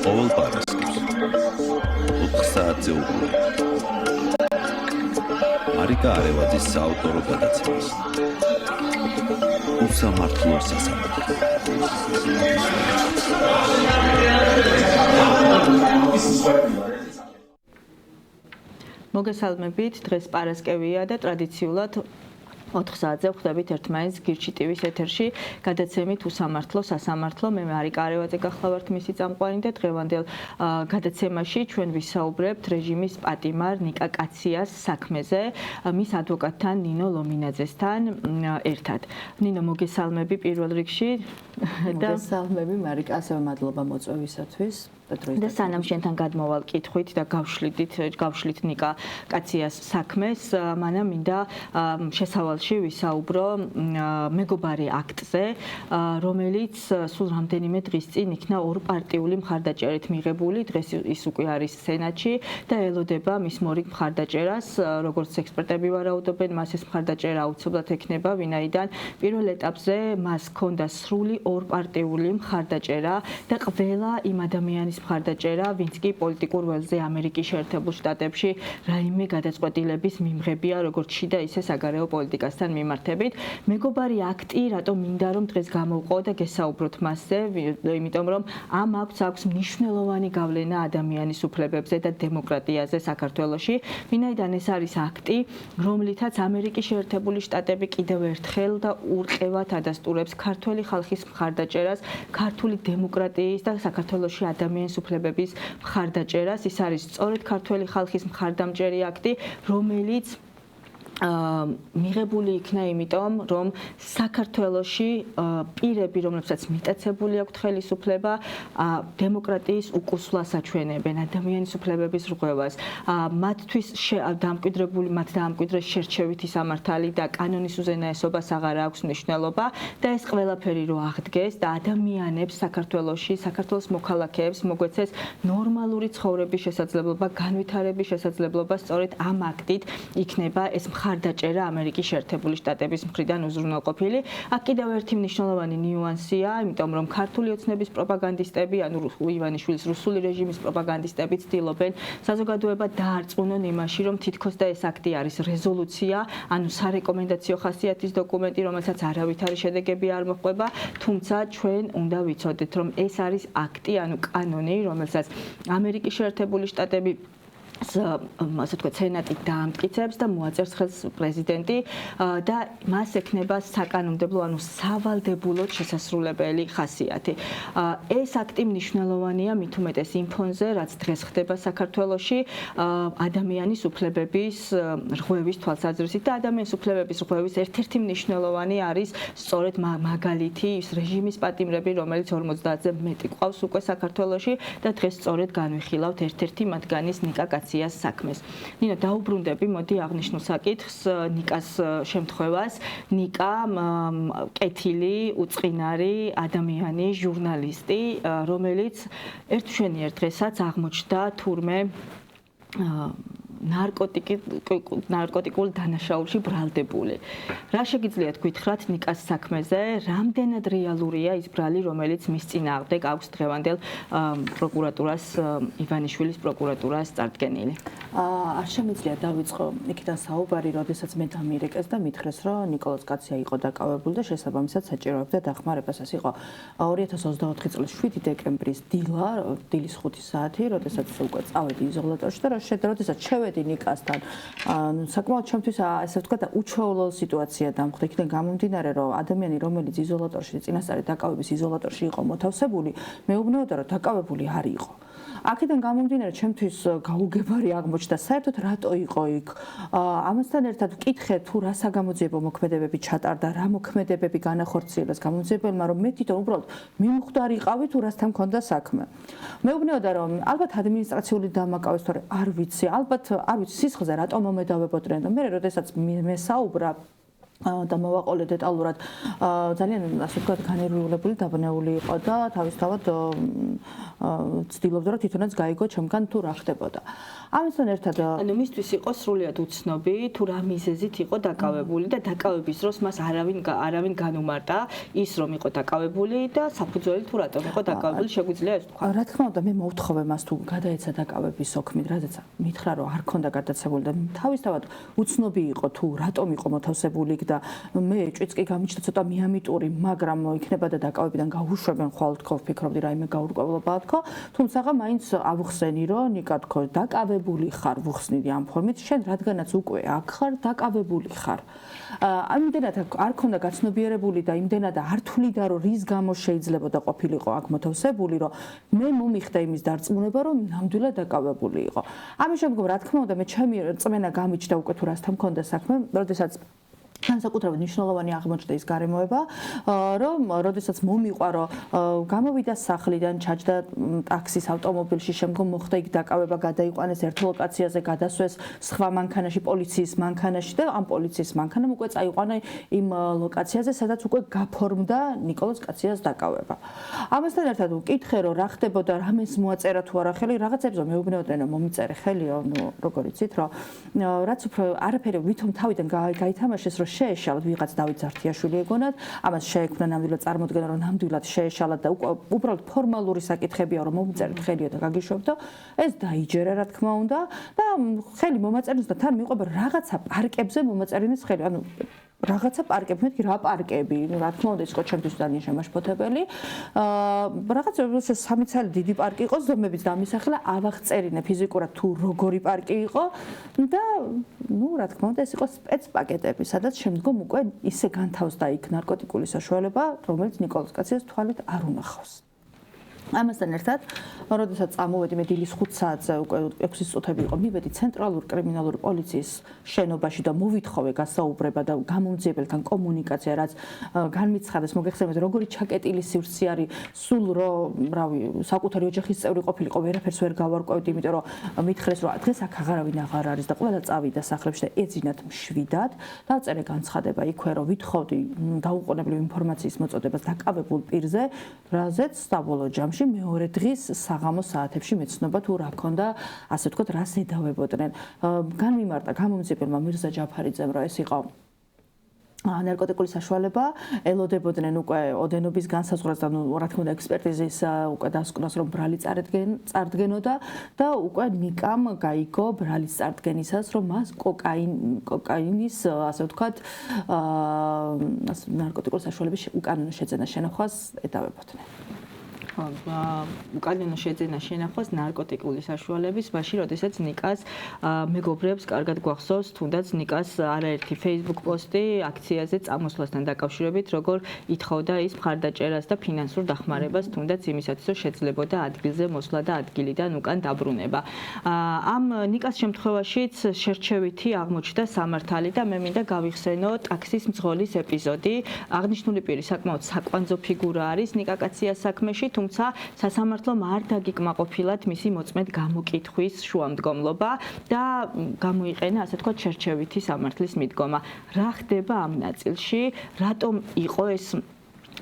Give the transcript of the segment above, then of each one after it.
ყოველ პარასკევს 4 საათზე უყურე მარიკა არევაძის საავტორო გადაცემას უსამართლო სასამართლო. მოგესალმებით, დღეს პარასკევია და ტრადიციულად 4 საათზე ვხვდებით ერთმანეთს გირჩი ტივის ეთერში გადაცემით უსამართლო სასამართლო. მე მარიკა არევაძე გახლავართ მისი წამყვანი და დღევანდელ გადაცემაში ჩვენ ვისაუბრებთ რეჟიმის პატიმარ ნიკა კაციას საქმეზე მის ადვოკატთან ნინო ლომინაძესთან ერთად. ნინო, მოგესალმები პირველ რიგში და მოგესალმები მარიკა, ასევე მადლობა მოწვევისათვის. და სანამ შენთან გადმოვალ კითხვით და გავშლით ნიკა კაციას საქმეს, მანამ მინდა შესავალში ვისაუბრო მეგობარი აქტზე, რომელიც სულ რამდენიმე დღის წინ იქნა ორპარტიული მხარდაჭერით მიღებული, დღეს ის უკვე არის სენატში და ელოდება მის მორიგ მხარდაჭერას, როგორც ექსპერტები ვარაუდობენ, მას ეს მხარდაჭერა აუცილებლად ექნება, ვინაიდან პირველ ეტაპზე მას ჰქონდა სრული ორპარტიული მხარდაჭერა და ყველა იმ ადამიანის მხარდაჭერა, ვინც კი პოლიტიკურ ველზე ამერიკის შეერთებულ შტატებში რაიმე გადაწყვეტილების მიმღებია, როგორც შიდა ისე საგარეო პოლიტიკასთან მიმართებით. მეგობარი აქტი, რატომ მინდა რომ დღეს გამოვყო და გესაუბროთ მასზე, იმიტომ რომ ამ აქვს მნიშვნელოვანი გავლენა ადამიანის უფლებებზე და დემოკრატიაზე საქართველოში. ვინაიდან ეს არის აქტი, რომლითაც ამერიკის შეერთებული შტატები კიდევ ერთხელ და ურყევად ადასტურებს ქართველი ხალხის მხარდაჭერას, ქართული დემოკრატიის და საქართველოში ადამიანის უფლებების მხარდაჭერას. ის არის სწორედ ქართველი ხალხის მხარდამჭერი აქტი, რომელიც მიღებული იქნა იმიტომ, რომ საქართველოში პირები, რომლებსაც მიტაცებული აქვთ ხელისუფლება, დემოკრატიის უკუსვლას აჩვენებენ, ადამიანის უფლებების რღვევას. მათთვის დაამკვიდრეს შერჩევითი სამართალი და კანონის უზენაესობას აღარ აქვს მნიშვნელობა და ეს ყველაფერი რო აღდგეს და ადამიანებს საქართველოში, საქართველოს მოქალაქეებს მოგვეცეს ნორმალური ცხოვრების შესაძლებლობა, განვითარების შესაძლებლობა, სწორედ ამ აქტით იქნება ეს მხარდაჭერა ამერიკის შეერთებული შტატების მხრიდან უზრუნველყოფილი. აქ კიდევ ერთი მნიშვნელოვანი ნიუანსია, იმიტომ რომ ქართული ოცნების პროპაგანდისტები, ანუ ივანიშვილის რუსული რეჟიმის პროპაგანდისტები ცდილობენ საზოგადოება დაარწმუნონ იმაში, რომ თითქოს და ეს აქტი არის რეზოლუცია, ანუ სარეკომენდაციო ხასიათის დოკუმენტი, რომელსაც არავითარი შედეგები არ მოჰყვება, თუმცა ჩვენ უნდა ვიცოდეთ, რომ ეს არის აქტი, ანუ კანონი, რომელსაც ამერიკის შეერთებული შტატები ასე თქვა სენატი დაამტკიცებს და მოაწერს ხელს პრეზიდენტი და მას ექნება საკანონმდებლო, ანუ სავალდებულოდ შესასრულებელი ხასიათი. ეს აქტი მნიშვნელოვანია მით უმეტეს იმ ფონზე, რაც დღეს ხდება საქართველოში ადამიანის უფლებების რღვევის თვალსაზრისით და ადამიანის უფლებების რღვევის ერთ-ერთი მნიშვნელოვანი არის სწორედ მაგალითი ის რეჟიმის პატიმრები, რომელიც 50-ზე მეტი ყავს უკვე საქართველოში და დღეს სწორედ განვიხილავთ ერთ-ერთი მათგანის ნიკა კაციას საქმეს. ნინო, დაუბრუნდები, მოდი აღნიშნულ საკითხს, ნიკას შემთხვევას. ნიკა კეთილი, უწყინარი ადამიანი, ჟურნალისტი, რომელიც ერთშენიერ დღესაც აღმოჩნდა თურმე ნარკოტიკულ დანაშაულში ბრალდებული. რა შეგიძლიათ გითხრათ ნიკას საქმეზე, რამდენად რეალურია ის ბრალი, რომელიც მის წინააღმდეგ აქვს დღევანდელ პროკურატურას, ივანიშვილის პროკურატურას წარდგენილი? არ შემიძლია დავიწყო იქიდან საუბარი, როდესაც მე დამირეკეს და მითხრეს, რომ ნიკოლოზ კაცია იყო დაკავებული და შესაბამისად საჭიროებდა დახმარებას. ეს იყო 2024 წლის 7 დეკემბრის დილის 5 საათი, როდესაც უკვე წავედი იზოლატორში და როდესაც შევედი ნიკასთან, საკმაოდ ჩემთვის ასე ვთქვათ, უჩვეულო სიტუაცია დამხვდა. იქიდან გამომდინარე, რომ ადამიანი, რომელიც იზოლატორში, წინასწარი დაკავების იზოლატორში იყო მოთავსებული, მეუბნეოდა, რომ დაკავებული არ იყო. აქედან გამომდინარე, ჩემთვის გაუგებარი აღმოჩნდა, საერთოდ რატო იყო იქ. ამასთან ერთად ვკითხე, თუ რა საგამოძიებო მოქმედებები ჩატარდა, რა მოქმედებები განახორციელეს გამომძიებელმა, რომ მე თვითონ უბრალოდ მიმხვდარიყავი, თუ რასთან მქონდა საქმე. მეუბნეოდა, რომ ალბათ ადმინისტრაციული დამაკავეს, თორე არ ვიცი, ალბათ არ ვიცი სისხლზე რატომ მომედავებოდნენ და მე როდესაც მე საუბრა და მოვაყოლე დეტალურად ძალიან ასე ვთქვათ განერვირებული დაბნეული იყო და თავისთავად ცდილობდა რომ თვითონაც გაიგო ჩემგან თუ რა ხდებოდა. ამასთან ერთად ანუ მისთვის იყო სრულიად უცნობი თუ რა მიზეზით იყო დაკავებული და დაკავების დროს მას არავინ განუმარტა ის რომ იყო დაკავებული და საფუძველი თუ რატომ იყო დაკავებული შეგვიძლია ეს თქვა. რა თქმა უნდა მე მოვთხოვე მას თუ გადაეცა დაკავების ოქმით, რადგან მითხრა რომ არ ქონდა გადაცებული და თავისთავად უცნობი იყო თუ რატომ იყო მოთავსებული და მე ჭვიც კი გამიჩნდა ცოტა მიამიტური, მაგრამ იქნება და დაკავებიდან გაუშვებენ ხვალ თქო ვფიქრობდი რაიმე გაურკვევლობაა თქო, თუმცა მაინც ავხსენი რომ ნიკა თქო დაკავებული ხარ ვუხსნიდი ამ ფორმით შენ რადგანაც უკვე აქ ხარ დაკავებული ხარ. იმდენად არ ქონდა გაცნობიერებული და იმდენად არ თვლიდა რომ რის გამო შეიძლება და ყოფილიყო აქ მოთავსებული რომ მე მომიხდა იმის დარწმუნება რომ ნამდვილად დაკავებული იყო. ამის შემდგომ რა თქმა უნდა მე ჩემი წმენა გამიჩნდა უკვე თუ რასთან მქონდა საქმე, როდესაც განსაკუთრებით მნიშვნელოვანი აღმოჩნდა ის გარემოება, რომ როდესაც მომიყვა, რომ გამოვიდა სახლიდან, ჩაჯდა ტაქსის ავტომობილში, შემდგომ მოხდა იქ დაკავება, გადაიყვანეს ერთ ლოკაციაზე, გადასვეს სხვა მანქანაში, პოლიციის მანქანაში და ამ პოლიციის მანქანამ უკვე წაიყვანა იმ ლოკაციაზე, სადაც უკვე გაფორმდა ნიკოლოზ კაციას დაკავება. ამასთან ერთად ვკითხე, რომ რა ხდებოდა, რამეს მოაწერა თუ არა ხელი, რაღაცებზე მეუბნეოდნენ, რომ მომიწერე ხელიო, ნუ როგორ იცით, რომ რაც უფრო არაფერი ვითომ თავიდან გაითამაშეს, რომ შეეშალათ ვიღაც დავით ზართიაშვილი ეგონათ, ამას შეექმნა ნამდვილად წარმოდგენა, რომ ნამდვილად შეეშალათ და უბრალოდ ფორმალური საკითხებია, რომ მომწერეთ ხელიო და გაგიშვებდო, ეს დაიჯერა რა თქმა უნდა და ხელი მომაწერიოს და თან მიყვება რაღაცა პარკებზე მომაწერინის ხელი, ანუ რაღაცა პარკები, მეთქი რა პარკები, რა თქმა უნდა ის იყო ჩემთვის ძალიან შემაშფოთებელი. რაღაც ეს 3 წელი დიდი პარკი იყო, ზომებით დამისახლა, ავახწერინე ფიზიკურად თუ როგორი პარკი იყო და ნუ რა თქმა უნდა ეს იყო სპეცპაკეტები, სადაც შემდგომ უკვე ისე განთავსდა იქ ნარკოტიკული საშუალება, რომელიც ნიკოლოზ კაციას თვალით არ უნახავს. ამასთან ერთად, როდესაც წამოვედი მე დილის 5 საათზე უკვე 6 წუთები იყო, მივედი ცენტრალური კრიმინალური პოლიციის შენობაში და მოვითხოვე გასაუბრება და გამომძიებელთან კომუნიკაცია, რაც განმიცხადეს, მოგეხსენებათ, როგორი ჩაკეტილი სივრცე არის, სულ რომ, რავი, საკუთარი ოჯახის წევრი ყოფილიყო, ვერაფერს ვერ გავარკვევდი, იმიტომ რომ მითხრეს, რომ დღეს აქ აღარავინ აღარ არის და ყველა წავიდა სახლებში და ეძინათ მშვიდად. დავწერე განცხადება იქვე, რომ ვითხოვდი დაუყოვნებლივ ინფორმაციის მოწოდებას დაკავებულ პირზე, რაზეც საბოლოო ჯამში მეორე დღის საღამოს საათებში მეცნობა თუ რა ქონდა, ასე ვთქვათ, რას ედავებოდნენ. განმიმარტა გამომძიებელმა მირზა ჯაფარიძემ, რომ ეს იყო ნარკოტიკული საშუალება, ელოდებოდნენ უკვე ოდენობის განსაზღვრას და რა თქმა უნდა ექსპერტიზის უკვე დასკვნას, რომ ბრალი წარდგენოდა და უკვე ნიკამ გაიგო ბრალის წარდგენისას, რომ მას კოკაინის, ასე ვთქვათ, ნარკოტიკული საშუალების უკანონო შეძენა შენახვას ედავებოდნენ. უკანონო შეძენა შენახვას ნარკოტიკული საშუალების, მაშინ როდესაც ნიკას მეგობრებს კარგად გვახსოვს, თუნდაც ნიკას არაერთი Facebook პოსტი აქციაზე წამოსვლასთან დაკავშირებით, როგორ ითხოვდა ის მხარდაჭერას და ფინანსურ დახმარებას, თუნდაც იმისათვის, რომ შეძლებოდა ადგილზე მოსვლა და ადგილიდან უკან დაბრუნება. ამ ნიკას შემთხვევაშიც შერჩევითი აღმოჩნდა სამართალი და მე მინდა გავიხსენო ტაქსის მძღოლის ეპიზოდი. აღნიშნული პირი საკმაოდ საკვანძო ფიგურა არის ნიკა კაციას საქმეში, თუმცა სასამართლომ არ დაგიკმაყოფილად მისი მოწმედ გამოკითხვის შუამდგომლობა და გამოიყენა, ასე ვთქვათ, შერჩევითი სამართლის მიდგომა. რა ხდება ამ ნაწილში? რატომ იყო ეს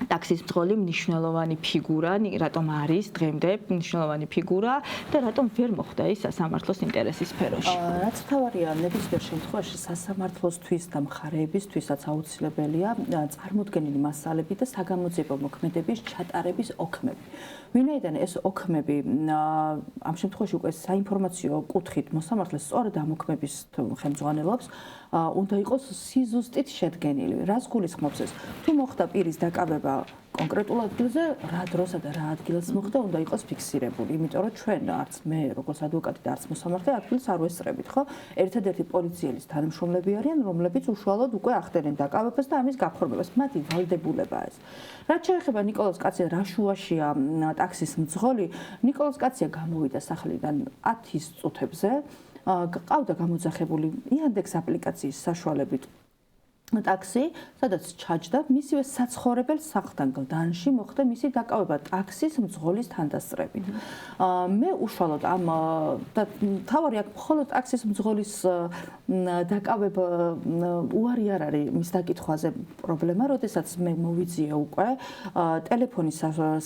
ტაქსის მძღოლი მნიშვნელოვანი ფიგურა, რატომ არის დღემდე მნიშვნელოვანი ფიგურა და რატომ ვერ მოხვდა ის სასამართლოს ინტერესის სფეროში? რაც თავარია, ნებისმიერ შემთხვევაში სასამართლოსთვის და მხარეებისთვისაც აუცილებელია წარმოდგენილი მასალები და საგამოძიებო მოქმედების ჩატარების ოქმები. ვინაიდან ეს ოქმები ამ შემთხვევაში უკვე საინფორმაციო კუთხით მოსამართლეს სწორედ ამ ოქმების ხელმძღვანელობს, უნდა იყოს სიზუსტით შედგენილი. რას გულისხმობს ეს? თუ მოხდა პირის დაკავება კონკრეტულ ადგილზე, რა დროსა და რა ადგილას მოხდა, უნდა იყოს ფიქსირებული, იმიტომ რომ ჩვენ არც მე, როგორც ადვოკატი და არც მოსამართლე ადგილს არ ვესწრებით, ხო? ერთადერთი პოლიციის თანამშრომლები არიან, რომლებიც უშუალოდ უკვე ახდენენ დაკავებას და ამის გაფორმებას. მათი ვალდებულებაა ეს. რაც შეეხება ნიკოლოზ კაციას, რა შუაშია ტაქსის მძღოლი, ნიკოლოზ კაცია გამოვიდა სახლიდან 10 წუთებზე, ყავდა გამოძახებული იანდექს აპლიკაციის საშუალებით ტაქსი, სადაც ჩაჯდა მისივე საცხოვრებელ სახლთან გლდანში მოხდა მისი დაკავება ტაქსის მძღოლის თანდასწრებით. მე უშუალოდ ამ და თავარი აქ მხოლოდ ტაქსის მძღოლის დაკავება უარი არ არის მის დაკითხვაზე პრობლემა, როდესაც მე მოვიძიე უკვე ტელეფონის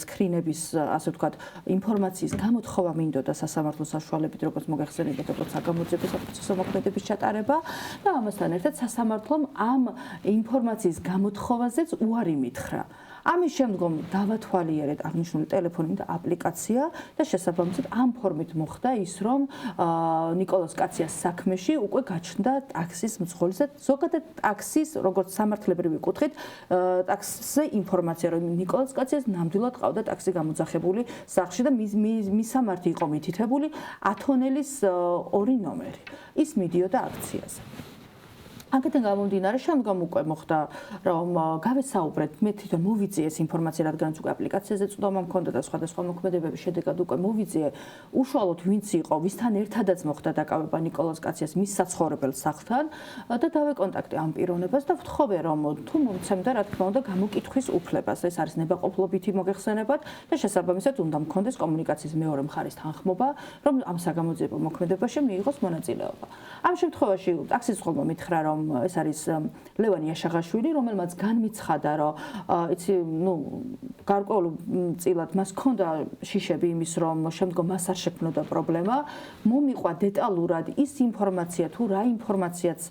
სკრინების, ასე ვთქვათ, ინფორმაციის გამოთხოვა მინდოდა სასამართლო საშუალებით, როგორც მოგეხსენებათ, როგორც საგამოძიებო საპროცესო მოქმედების ჩატარება და ამასთან ერთად სასამართლომ ამ ინფორმაციის გამოთხოვაზეც უარი მითხრა. ამის შემდგომ დავათვალიერეთ აღნიშნული ტელეფონი და აპლიკაცია და შესაბამისად ამ ფორმით მოხდა ის, რომ ნიკოლოზ კაციას საქმეში უკვე გაჩნდა ტაქსის მძღოლის და ზოგადად ტაქსის, როგორც სამართლებრივი კუთხით, ტაქსზე ინფორმაცია, რომ ნიკოლოზ კაციას ნამდვილად ყავდა ტაქსი გამოძახებული სახლში და მისამართი იყო მითითებული 10 თონელის 2 ნომერი. ის მიდიოდა აქციაზე. აქედან გამომდინარე, შემდგომ უკვე მოხდა, რომ გავესაუბრეთ, მე თვითონ მოვიძიე ეს ინფორმაცია, რადგანაც უკვე აპლიკაციაზე წვდომა მქონდა და სხვადასხვა მოქმედებების შედეგად უკვე მოვიძიე, უშუალოდ ვინც იყო, ვისთან ერთადაც მოხდა დაკავება ნიკოლოზ კაციას მის საცხოვრებელ სახლთან და დავეკონტაქტე ამ პიროვნებას და ვთხოვე, რომ თუ მომცემდა, რა თქმა უნდა, გამოკითხვის უფლებას. ეს არის ნებაყოფლობითი მოგეხსენებათ და შესაბამისად უნდა მქონდეს კომუნიკაციის მეორე მხარის თანხმობა, რომ ამ საგამოძიებო მოქმედებაში მიიღოს მონაწილეობა. ამ შემთხვევაში ტაქსის მძღოლმა მითხრა, რომ ეს არის ლევან იაშაღაშვილი, რომელმაც განმიცხადა, რომ იცი, გარკვეულ წილად მას ჰქონდა შიშები იმის, რომ შემდგომ მას არ შექმნოდა პრობლემა, მომიყვა დეტალურად ის ინფორმაცია, თუ რა ინფორმაციაც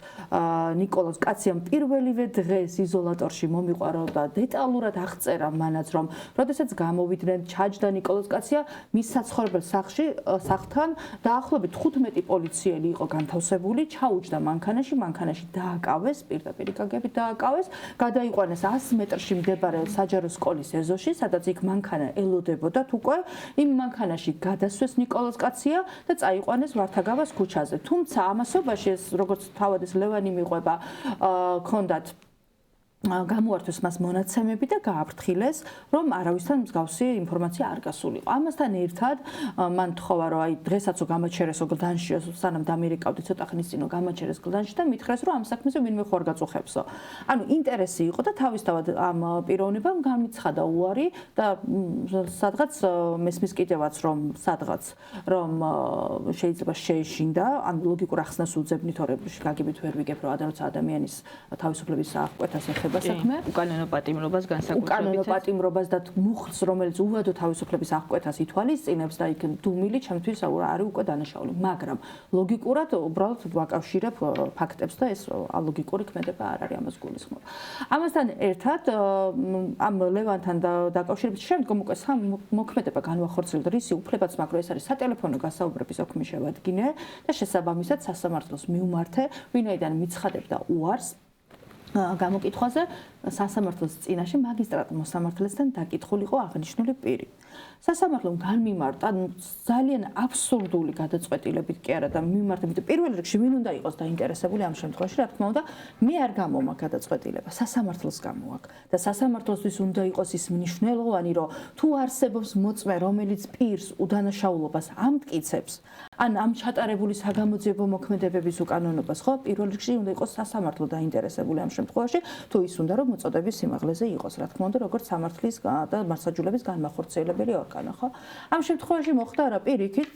ნიკოლოზ კაციამ პირველივე დღეს იზოლატორში მომიყვა და დეტალურად აღწერა მანაც, რომ როდესაც გამოვიდნენ, ჩაჯდა ნიკოლოზ კაცია მის საცხოვრებელ სახლთან დაახლოებით 15 პოლიციელი იყო განთავსებული, ჩაუჯდა მანქანაში დააკავეს, პირდაპირ გაგებით დააკავეს, გადაიყვანეს 100 მეტრში მდებარე საჯარო სკოლის ეზოში, სადაც იქ მანქანა ელოდებოდათ უკვე, იმ მანქანაში გადასვეს ნიკოლოზ კაცია და წაიყვანეს ვართაგავას ქუჩაზე. თუმცა ამასობაში ეს როგორც თავად ეს ლევანი მიყვება, ჰქონდათ გამოართვეს მას მონაცემები და გააფრთხილეს, რომ არავისთან მსგავსი ინფორმაცია არ გასულიყო. ამასთან ერთად მან თხოვა, რომ აი დღესაც გამაჩერესო გლდანში, სანამ დამირეკავდი ცოტა ხნის წინ გამაჩერეს გლდანში და მითხრეს, რომ ამ საქმეზე ვინმე ხوار გაწუხებსო. ანუ ინტერესი იყო და თავისთავად ამ პიროვნებამ განმიცხადა უარი და სადღაც მესმის კიდევაც რომ სადღაც რომ შეიძლება შეეშინდა, ან ლოგიკურ ახსნას უძებნით, თორემ გაგებით ვერ ვიგებ, რომ როცა ადამიანის თავისუფლების აღკვეთას ეხება საქმე, უკანონო პატიმრობას განსაკუთრებით. უკანონო პატიმრობას და მუხლს, რომელიც უვადო თავისუფლების აღკვეთას ითვალისწინებს და იქ დუმილი ჩემთვის არის უკვე დანაშაული, მაგრამ ლოგიკურად უბრალოდ ვაკავშირებ ფაქტებს და ეს ალოგიკური ქმედება არ არის ამას გულისხმობ. ამასთან ერთად ამ ლევანთან დაკავშირებით შემდგომ უკვე მოქმედება განვახორციელდა, რისი უფლებაც მაგრამ ეს არის სატელეფონო გასაუბრების ოქმი შევადგინე და შესაბამისად სასამართლოს მიუმართე, ვინაიდან მიცხადებდა უარს გამოკითხვაზე სასამართლოს წინაშე მაგისტრატ მოსამართლესთან დაკითხულიყო აღნიშნული პირი. სასამართლომ განმიმარტა ძალიან აბსურდული გადაწყვეტილებით კი არა და მიმართა, იმიტომ პირველ რიგში ვინ უნდა იყოს დაინტერესებული ამ შემთხვევაში, რა თქმა უნდა, მე არ გამომაქვს გადაწყვეტილება, სასამართლოს გამოვაქვს და სასამართლოსთვის უნდა იყოს ის მნიშვნელოვანი, რომ თუ არსებობს მოწმე, რომელიც პირს უდანაშაულობას ამტკიცებს, ან ამ ჩატარებული საგამოძიებო მოქმედებების უკანონობას, ხო, პირველ რიგში უნდა იყოს სასამართლო დაინტერესებული ამ შემთხვევაში, თუ ის უნდა რომ მოწოდების სიმაღლეზე იყოს, რა თქმა უნდა, როგორც სამართლის და მასაჯულების განმახორციელებელი ორგანო, ხო? ამ შემთხვევაში მოხდა რა პირიქით,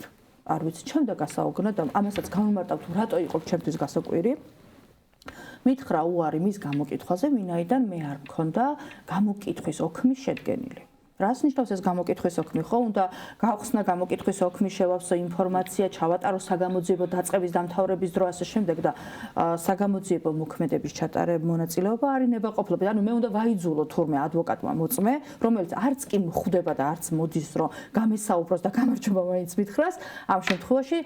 არ ვიცი, ჩემდა გასაუგნო და ამასაც გამომარტავ თუ რატო იყო ჩემთვის გასაკვირი. მითხრა უარი მის გამოკითხვაზე, ვინაიდან მე არ მქონდა გამოკითხვის ოქმი შედგენილი. რას ნიშნავს ეს გამოკითხვის ოქმი? ხო, უნდა გავხსნა გამოკითხვის ოქმი, შევავსო ინფორმაცია, ჩავატარო საგამოძიებო დაწყების დამთავრების დრო ასე შემდეგ და საგამოძიებო მოქმედების ჩატარება მონაწილეობა არის ნებაყოფლობით. ანუ მე უნდა ვაიძულო თურმე ადვოკატმა მოწმე, რომელიც არც კი მხვდება და არც მოდის, რომ გამესაუბროს და გამარჯობა მაინც მითხრას, ამ შემთხვევაში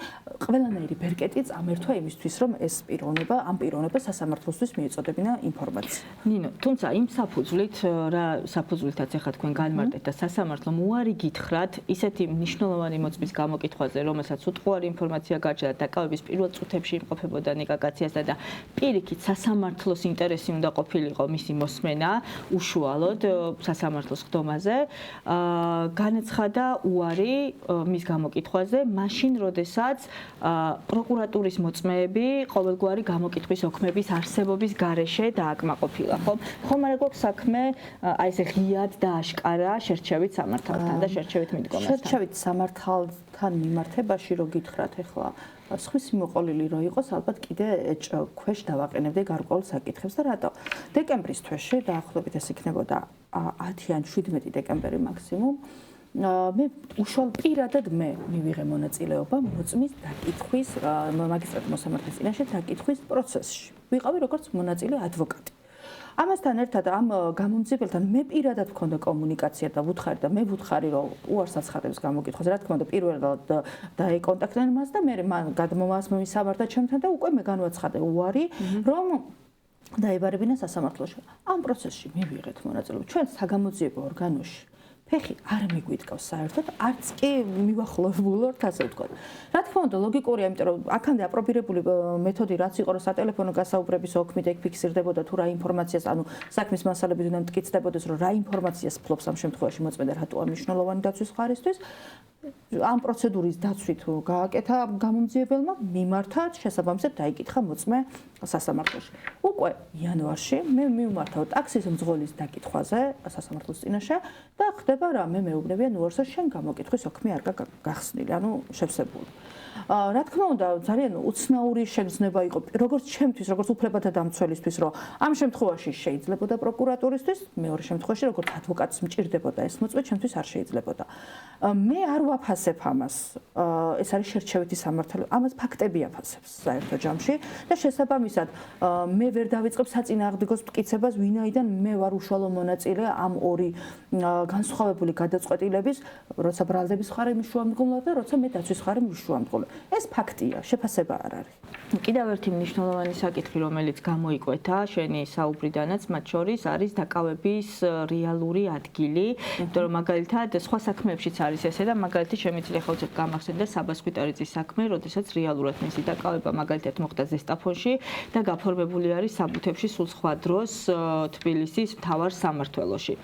ყველანაირი ბერკეტი წამერთვა იმისთვის, რომ ეს პიროვნება, ამ პიროვნებას სასამართლოსთვის მიეწოდებინა ინფორმაცია. ნინო, თუმცა იმ საფუძვლით, რა საფუძვლითაც ახლა თქვენ განმარტეთ და სასამართლომ უარი გითხრათ ისეთი მნიშვნელოვანი მოწმის გამოკითხვაზე, რომელსაც უტყუარი ინფორმაცია გარჩა და დაკავების პირველ წუთებში იმყოფებოდა ნიკა კაციასთან და პირიქით სასამართლოს ინტერესი უნდა ყოფილიყო მისი მოსმენა უშუალოდ სასამართლოს ხდომაზე, განაცხადა უარი მის გამოკითხვაზე, მაშინ, როდესაც პროკურატურის მოწმეები ყოველგვარი გამოკითხვის ოქმების არსებობის გარეშე დააკმაყოფილა, ხომ არა გვაქვს საქმე აი ესე ღიად და აშკარა შერჩევით სამართალთან და შერჩევით მიდგომასთან. შერჩევით სამართალთან მიმართებაში რო გითხრათ ახლა სხვისი მოყოლილი რო იყოს, ალბათ კიდე ქვეშ დავაყენებდი გარკვეულ საკითხებს და რატო? დეკემბრის თვეში დაახლოებით ეს იქნებოდა 10 ან 17 დეკემბერი მაქსიმუმ. მე უშუალოდ პირადად მე მივიღე მონაწილეობა მოწმის დაკითხვის მაგისტრატ მოსამართლის წინაშე დაკითხვის პროცესში. ვიყავი როგორც მონაწილე ადვოკატი. ამასთან ერთად ამ გამომძიებელთან მე პირადად მქონდა კომუნიკაცია და ვუთხარი და მე ვუთხარი რომ უარს აცხადებს გამოკითხვაზე. რა თქმა უნდა პირველად დაეკონტაქტდნენ მას და მე მან გადმომასმისავარდა ჩემთან და უკვე მე განვაცხადე უარი რომ დაებარებინა სასამართლოში. ამ პროცესში მივიღეთ მონაწილეობა ჩვენ საგამოძიებო ორგანოში. ფეხი არ მიგვიდგავს საერთოდ, არც კი მივახლოვებულოთ, ასე ვთქვათ. რა თქმა უნდა, ლოგიკურია, იმიტომ რომ აქამდე აპრობირებული მეთოდი რაც იყო, რომ სატელეფონო გასაუბრების ოქმით ეგ ფიქსირდებოდა თუ რა ინფორმაციას, ანუ საქმის მასალებით უნდა მტკიცდებოდეს, რომ რა ინფორმაციას ფლობს ამ შემთხვევაში მოწმე და რატოა მნიშვნელოვანი დაცვის ხარისთვის. ამ პროცედურის დაცვით გააკეთა გამომძიებელმა, მიმართა, შესაბამისად დაიკითხა მოწმე სასამართლოში. უკვე იანვარში მე მივმართავ ტაქსის მძღოლის დაკითხვაზე სასამართლოს წინაშე და ხდება რა მე მეუბნებიან უარსა შენ გამოკითხვის ოქმი არ გახსნილი, ანუ შევსებული. რა თქმა უნდა, ძალიან უცნაური შეგრძნება იყო, როგორც ჩემთვის, როგორც უფლებათა დამცველისთვის, რომ ამ შემთხვევაში შეიძლებოდა პროკურატურისთვის, მეორე შემთხვევაში, როგორც ადვოკატს მჭირდებოდა ეს მოწმე, ჩემთვის არ შეიძლებოდა. მე არ ვაფასებ ამას. ეს არის შერჩევითი სამართალი, ამას ფაქტები აფასებს საერთო ჯამში და შესაბამისად მე ვერ დავიწყებ საწინააღმდეგოს მტკიცებას, ვინაიდან მე ვარ უშუალო მონაწილე ამ ორი განსხვავებული გადაწყვეტილების, როცა ბრალდების ხარი მიშუამდგომლად და როცა მე დაცვის ხარი მიშუამდგომლად. ეს ფაქტია, შეფასება არ არის. კიდევ ერთი მნიშვნელოვანი საკითხი, რომელიც გამოიკვეთა შენი საუბრიდანაც, მათ შორის არის დაკავების რეალური ადგილი, იმიტომ რომ მაგალითად სხვა საქმეებშიც არის ესე და მაგალითად შემიძლია ხალხებს გამახსენდეს საბას ხვიტარიძის საქმე, როდესაც რეალურად მისი დაკავება მაგალითად მოხდა ზესტაფონში და გაფორმებული არის საბუთებში სულ სხვა დროს თბილისის მთავარ სამმართველოში.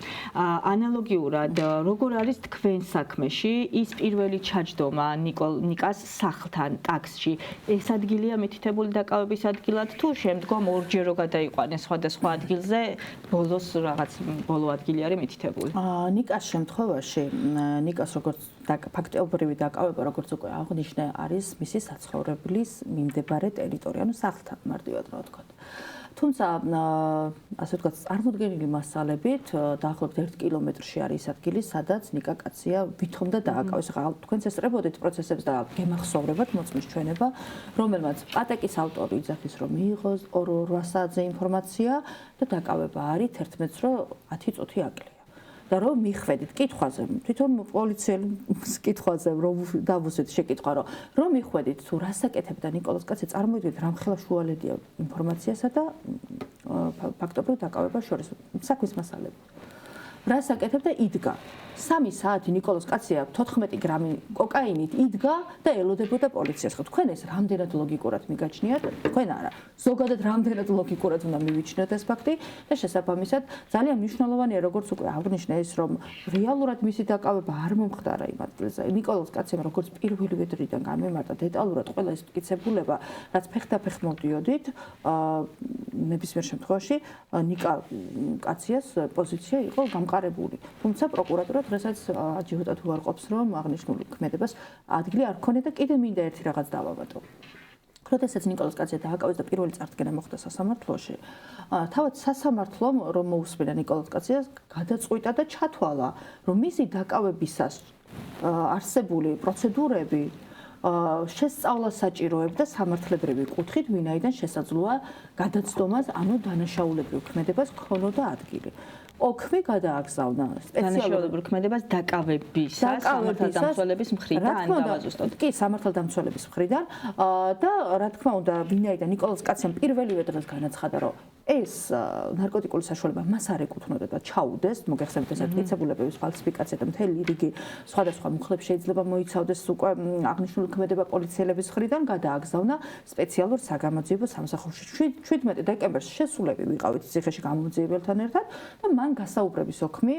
ანალოგიურად, როგორ არის თქვენ საქმეში ის პირველი ჩაჯდომა ნიკას სახლთან ტაქსში, ეს ადგილია მითითებული დაკავების ადგილად თუ შემდგომ ორჯერო გადაიყვანეს სხვადასხვა ადგილზე, ბოლოს რაღაც ბოლო ადგილი არის მითითებული? ნიკას შემთხვევაში, ნიკას როგორც ფაქტობრივი დაკავება, როგორც უკვე აღნიშნე, არის მისი საცხოვრებლის მიმდებარე ტერიტორია, ანუ სახლთან მარტივად რა ვთქვათ. თუმცა, ასე ვთქვათ, წარმოდგენილი მასალებით, დაახლოებით 1 კილომეტრში არის ადგილი, სადაც ნიკა კაცია ვითომ და დააკავეს. ახლა თქვენც ესწრებოდით პროცესებს და გემახსოვრებათ მოწმის ჩვენება, რომელმაც პატეკის ავტორი იძახის, რომ მიიღოს 2-8 საათზე ინფორმაცია და დაკავება არის 11-ს, რომ 10 წუთი აკლია. და რომ მიხვედით კითხვაზე, თვითონ პოლიციელის კითხვაზე რომ დავუსვით შეკითხვა, რომ მიხვედით თუ რას აკეთებდა ნიკოლოზ კაცი, წარმოიდგინეთ რამ ხელა შუალედია ინფორმაციასა და ფაქტობრივ დაკავებას შორის საქმის მასალები. რას აკეთებდა იდგა 3 საათი ნიკოლოზ კაცია 14 გრამი კოკაინით იდგა და ელოდებოდა პოლიციას. ხო თქვენ ეს რამდენად ლოგიკურად მიგაჩნიათ? თქვენ არა. ზოგადად რამდენად ლოგიკურად უნდა მივიჩნიოთ ეს ფაქტი და შესაბამისად ძალიან მნიშვნელოვანია როგორც უკვე აღნიშნე ის რომ რეალურად მისი დაკავება არ მომხდარა იმ ადგილზე. ნიკოლოზ კაცემ როგორც პირველივე დრიდან გამემართა დეტალურად ყველა ეს მტკიცებულება, რაც ფეხდაფეხ მოვდიოდით, ნებისმიერ შემთხვევაში ნიკა კაციას პოზიცია იყო გამყარებული. თუმცა პროკურატურა რასაც აჯიოტად უარყოფს რომ აღნიშნული ქმედებას ადგილი არ ქონია და კიდე მინდა ერთი რაღაც დავაბატო. როდესაც ნიკოლოზ კაცია დააკავეს და პირველი წარდგენა მოხდა სასამართლოში, თავად სასამართლომ რომ მოусმინა ნიკოლოზ კაციას გადაწყვიტა და ჩათვალა, რომ მისი დაკავებისას არსებული პროცედურები შესწავლა საჭიროებდა სამართლებრივი კუთხით, ვინაიდან შესაძლოა გადაცდომას, ანუ დანაშაულებრივ ქმედებას ქონოდა ადგილი. ოქმი გადააგზავნა სპეციალურ ქმედებას დაკავებისას სამართალდამცველების მხრიდან ან დავაზუსტოთ. კი, სამართალდამცველების მხრიდან და რა თქმა უნდა, ვინაიდან ნიკოლოზ კაციამ პირველივე დღეს განაცხადა, რომ ეს ნარკოტიკული საშუალება მას არ ეკუთვნოდა და ჩაუდეს, მოგეხსენებათ ეს მტკიცებულებების ფალსიფიკაცია და მთელი რიგი სხვადასხვა მუხლებს შეიძლება მოიცავდეს უკვე აღნიშნული ქმედება პოლიციელების მხრიდან გადააგზავნა სპეციალურ საგამოძიებო სამსახურში. 17 დეკემბერს შესულები ვიყავით ციხეში გამოძიებელთან ერთად და მან გასაუბრების ოქმი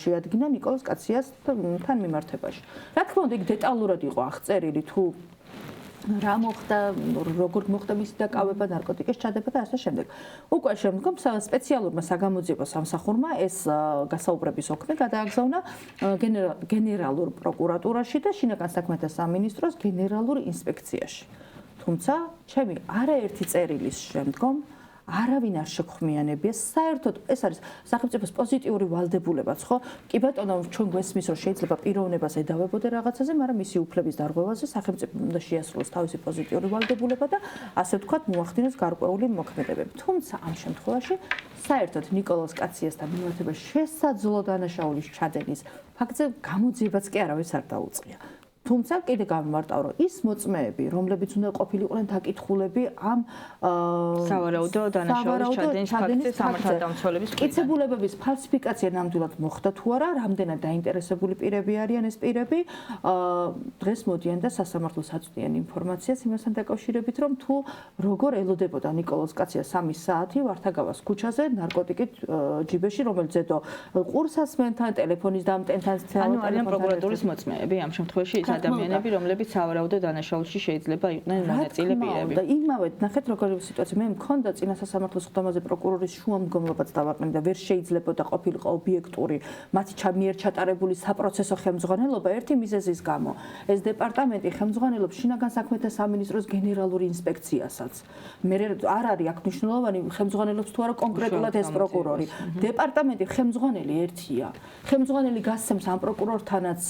შეადგინა ნიკოლოზ კაციასთან მიმართებაში. რა თქმა უნდა, იქ დეტალურად იყო აღწერილი თუ რა მოხდა, როგორ მოხდა მისი დაკავება, ნარკოტიკის ჩადება და ასე შემდეგ. უკვე შემდგომ სპეციალურმა საგამოძიებო სამსახურმა ეს გასაუბრების ოქმი გადააგზავნა გენერალურ პროკურატურაში და შინაგან საქმეთა სამინისტროს გენერალურ ინსპექციაში. თუმცა, ჩემი არაერთი წერილის შემდგომ არავინ არ შეგხმიანებია საერთოდ ეს არის სახელმწიფოს პოზიტიური ვალდებულებაც ხო? კი ბატონო, ჩვენ გვესმის რომ შეიძლება პიროვნებას ედავებოდე რაღაცაზე, მაგრამ მისი უფლების დარღვევაზე სახელმწიფო უნდა შეასრულოს თავისი პოზიტიური ვალდებულება და ასე ვთქვათ, მოახდინოს გარკვეული მოქმედებები. თუმცა ამ შემთხვევაში საერთოდ ნიკოლოზ კაციასთან მიმართებაში შესაძლო დანაშაულის ჩადენის ფაქტზე გამოძიებაც კი არავის არ დაუწყია. თუმცა კიდე გამმარტავ რომ ის მოწმეები, რომლებიც უნდა ყოფილიყვნენ დაკითხულები ამ სავარაუდო დანაშაულის ჩადენის ფაქტზე სამართალდამცველების მტკიცებულებების ფალსიფიკაცია ნამდვილად მოხდა თუ არა, რამდენად დაინტერესებული პირები არიან ეს პირები, დღეს მოდიან და სასამართლოს აწვდიან ინფორმაციას იმასთან დაკავშირებით, რომ თუ როგორ ელოდებოდა ნიკოლოზ კაციას 3 საათი ვართაგავას ქუჩაზე ნარკოტიკით ჯიბეში, რომელიც ზედო ყურსასმენთან, ტელეფონის დამტენთან, ანუ არიან პროკურატურის მოწმეები ამ შემთხვევაში ის ადამიანები, რომლებიც სავარაუდო დანაშაულში შეიძლება იყვნენ მონაწილე პირები. და იმავე ნახეთ როგორი სიტუაცია. მე მქონდა წინა სასამართლოს ხდომაზე პროკურორის შუამდგომლობაც დავაყენე და ვერ შეიძლებოდა ყოფილიყო ობიექტური მათი მიერ ჩატარებული საპროცესო ხელმძღვანელობა ერთი მიზეზის გამო. ეს დეპარტამენტი ხელმძღვანელობს შინაგან საქმეთა სამინისტროს გენერალურ ინსპექციასაც. მე არ არის აქ მნიშვნელოვანი ხელმძღვანელობს თუ არა კონკრეტულად ეს პროკურორი. დეპარტამენტი ხელმძღვანელი ერთია. ხელმძღვანელი გასცემს ამ პროკურორთანაც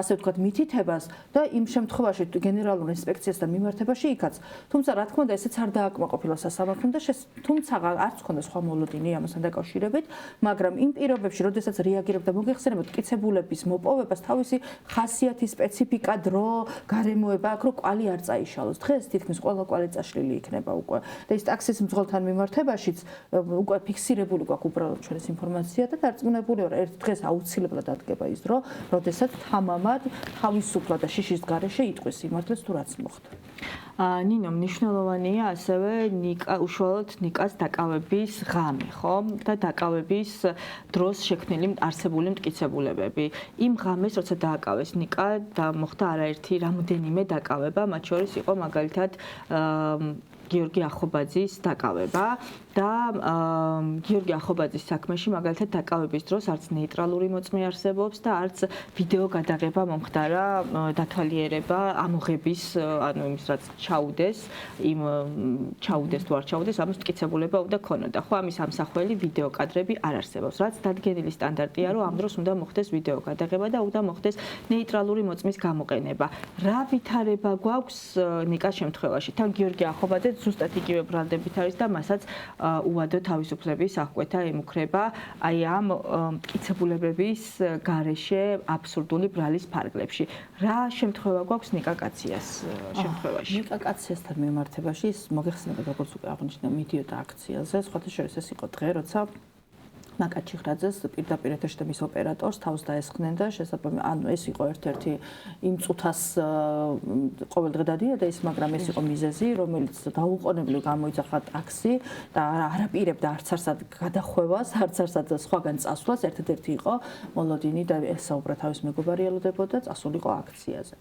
ასე ვთქვათ მითითებას და იმ შემთხვევაში გენერალურ ინსპექციასთან მიმართებაში იქაც. თუმცა რა თქმა უნდა ესეც არ დააკმაყოფილა სასამართლომ და თუმცა არც ჰქონდა სხვა მოლოდინი ამასთან დაკავშირებით, მაგრამ იმ პირობებში, როდესაც რეაგირებდა მოგეხსენებათ მტკიცებულების მოპოვებას თავისი ხასიათი, სპეციფიკა, დრო, გარემოება აქვს, რომ კვალი არ წაიშალოს. დღეს თითქმის ყველა კვალი წაშლილი იქნება უკვე. და ის ტაქსის მძღოლთან მიმართებაშიც უკვე ფიქსირებული გვაქვს უბრალოდ ჩვენ ეს ინფორმაცია და დარწმუნებულია, რომ ერთ დღეს აუცილებლად ადგება ის დრო, როდესაც თამამად თავისუფლად და შიშის გარეშე იტყვის სიმართლეს თუ რაც მოხდა. ნინო, მნიშვნელოვანია ასევე უშუალოდ ნიკას დაკავების ღამე, ხო? და დაკავების დროს შექმნილი არსებული მტკიცებულებები. იმ ღამეს, როცა დააკავეს ნიკა და მოხდა არაერთი რამდენიმე დაკავება, მათ შორის იყო მაგალითად გიორგი ახობაძის დაკავება და გიორგი ახობაძის საქმეში მაგალითად დაკავების დროს არც ნეიტრალური მოწმე არსებობს და არც ვიდეო გადაღება მომხდარა დათვალიერება ამოღების ანუ იმის რაც ჩაუდეს თუ არ ჩაუდეს ამის მტკიცებულება უნდა ქონოდა ხო ამის ამსახველი ვიდეო კადრები არ არსებობს რაც დადგენილი სტანდარტია რომ ამ დროს უნდა მოხდეს ვიდეო გადაღება და უნდა მოხდეს ნეიტრალური მოწმის გამოყენება რა ვითარება გვაქვს ნიკას შემთხვევაში თან გიორგი ახობაძე ზუსტად იგივე ბრალდებით არის და მასაც უვადო თავისუფლების აღკვეთა ემუქრება აი ამ მტკიცებულებების გარეშე აბსურდული ბრალის ფარგლებში. რა შემთხვევა გვაქვს ნიკა კაციას შემთხვევაში? ნიკა კაციასთან მიმართებაში ის მოგეხსენებათ როგორც უკვე აღნიშნე მიდიოდა აქციაზე, სხვათა შორის ეს იყო დღე, როცა მაკა ჩიხრაძეს პირდაპირ ეთერში და მის ოპერატორს თავს დაესხნენ და შესაბამისად ანუ ეს იყო ერთ-ერთი იმ წუთას ყოველდღე დადიოდა ის, მაგრამ ეს იყო მიზეზი, რომელიც დაუყოვნებლივ გამოიძახა ტაქსი და არაპირებდა არც არსად გადახვევას, არც არსად სხვაგან წასვლას, ერთ-ერთი იყო მოლოდინი და ესაუბრა თავის მეგობარი ელოდებოდა წასულიყო აქციაზე.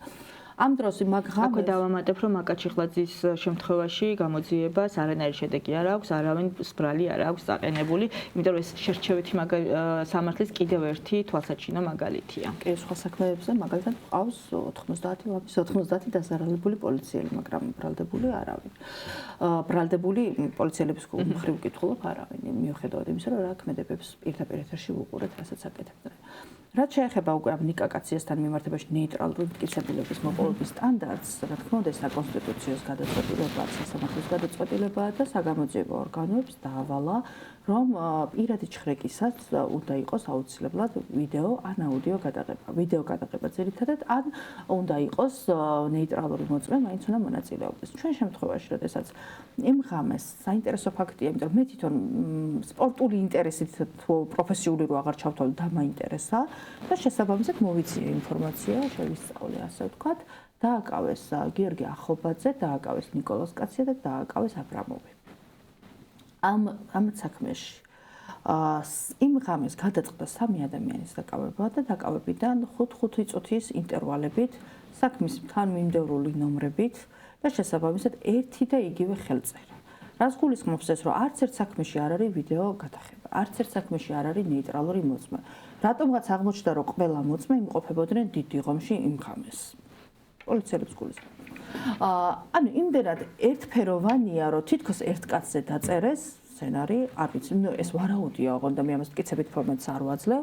ამ დროს აქვე დავამატებ რომ მაკა ჩიხლაძის შემთხვევაში გამოძიებას არანაირი შედეგი არ აქვს, არავინ სბრალი არ აქვს დაყენებული, იმიტომ რომ ეს შერჩევითი სამართლის კიდევ ერთი თვალსაჩინო მაგალითია. კი, სხვა საქმეებზე მაგალითად ყავს 90 დაზარალებული პოლიციელი, მაგრამ ბრალდებული არავინ. ბრალდებული პოლიციელების მხრივ ვკითხულობ არავინ, მიუხედავად იმისა, რომ რა ქმედებებს პირდაპირ ეთერში ვუყურეთ, რასაც აკეთებდნენ. რაც შეეხება უკვე ამ ნიკა კაციასთან მიმართებაში ნეიტრალური მტკიცებულების მოპოვების სტანდარტს, რა თქმა უნდა, საკონსტიტუციოს გადაწყვეტილებაა, სასამართლოს გადაწყვეტილებაა და საგამოძიებო ორგანოებს დაავალა, რომ პირადი ჩხრეკისაც უნდა იყოს აუცილებლად ვიდეო ან აუდიო გადაღება. ვიდეო გადაღება ძირითადად ან უნდა იყოს ნეიტრალური მოწმე, მაინც უნდა მონაწილეობდეს. ჩვენ შემთხვევაში, როდესაც იმ ღამეს საინტერესო ფაქტია, იმიტომ რომ მე თვითონ სპორტული ინტერესით თუ პროფესიული რო აღარ ჩავთვალე და მაინტერესა და შესაბამისად მოვიძიე ინფორმაცია, შევისწავლე, ასე ვთქვათ, დააკავეს გიორგი ახობაძე, დააკავეს ნიკოლოზ კაცია და დააკავეს აბრამოვი. ამ საქმეში იმ ღამეს გადაწყდა 3 ადამიანის დაკავება და დაკავებიდან 5 წუთის ინტერვალებით, საქმის თანმიმდევრული ნომრებით და შესაბამისად ერთი და იგივე ხელწერა. რაც გულისხმობს ეს, რომ არც ერთ საქმეში არ არის ვიდეო გადაღება, არც ერთ საქმეში არ არის ნეიტრალური მოწმე. რატომღაც აღმოჩნდა, რომ ყველა მოწმე იმყოფებოდნენ დიდ დიღომში იმ ღამეს. პოლიციელებს გულისხმობს. ანუ იმდენად ერთფეროვანია, რომ თითქოს ერთ კაცზე დაწერეს სცენარი, არ ვიცი, ეს ვარაუდია, ოღონდ და მე ამას მტკიცებით ფორმატს არ ვაძლევ.